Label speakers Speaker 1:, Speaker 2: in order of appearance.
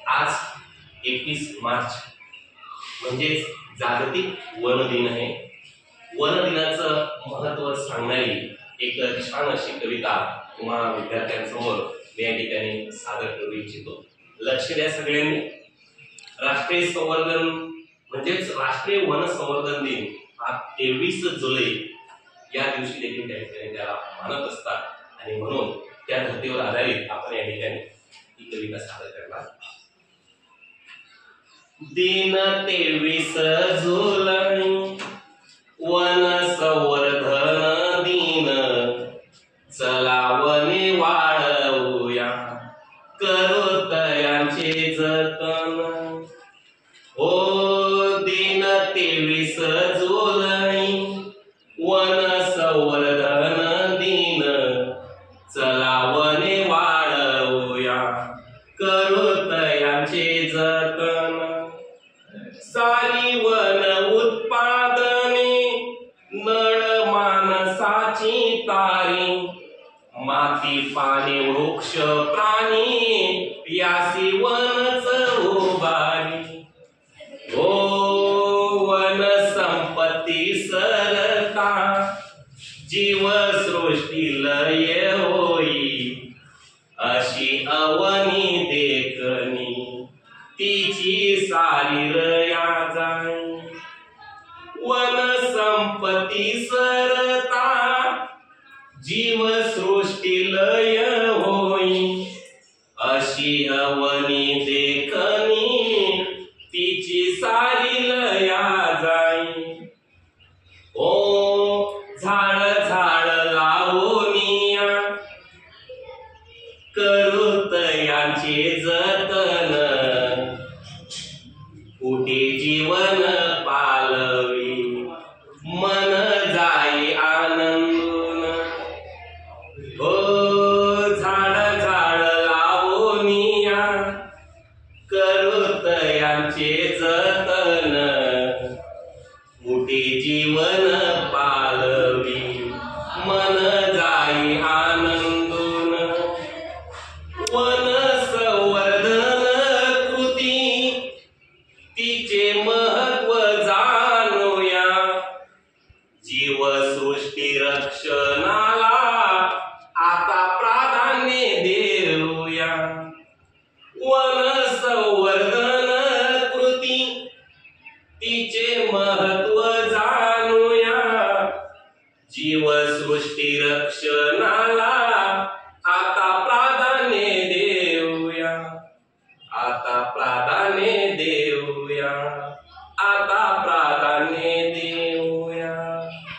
Speaker 1: आज 21 मार्च म्हणजे जागतिक वन दिन आहे। वन दिनाचं महत्त्व सांगणारी एक छान अशी कविता तुम्हा विद्यार्थ्यांसमोर मी या ठिकाणी सादर करू इच्छितो। लक्ष द्या सगळ्यांनी। राष्ट्रीय संवर्धन म्हणजेच राष्ट्रीय वन संवर्धन दिन हा 23 जुलै या दिवशी देखील त्या ठिकाणी त्याला मानत असतात आणि म्हणून त्या धर्तीवर आधारित आपण या ठिकाणी ही कविता सादर करणार। दिन 23 जुलै वन संवर्धन दिन, चला वने वाढवूया करू तयांचे जतन। हो दिन 23 जुलै वन संवर्धन दिन, चला वने वाढवूया करू तयांचे जतन। सारी वन उत्पादने नळ मानसाची तारी, माती पाणी वृक्ष प्राणी यासी वनच उभारी। ओ वन संपत्ती सरता जीव सृष्टी लय होई, अशी अवनी देखणी तिची सारी रया जाई। वन संपत्ती सरता जीव सृष्टी लय होई, अशी अवनी देखणी तिची सारी लया जाई। ओ झाड झाड लावूनिया करू तयांचे जतन, कुठे जीवन पालवी मन जाई आनंदून। हो झाड झाड लावूनिया करू तयांचे जतन, कुठे जीवन पालवी मन जाई आनंदून। वन संवर्धन कृती तिचे महत्व जाणूया, जीव सृष्टी रक्षणाला आता प्राधान्य देऊया। वन संवर्धन कृती तिचे महत्व जाणूया, जीव सृष्टी रक्षणाला आता प्राधान्य देऊया, आता प्राधान्य देऊया, आता प्राधान्य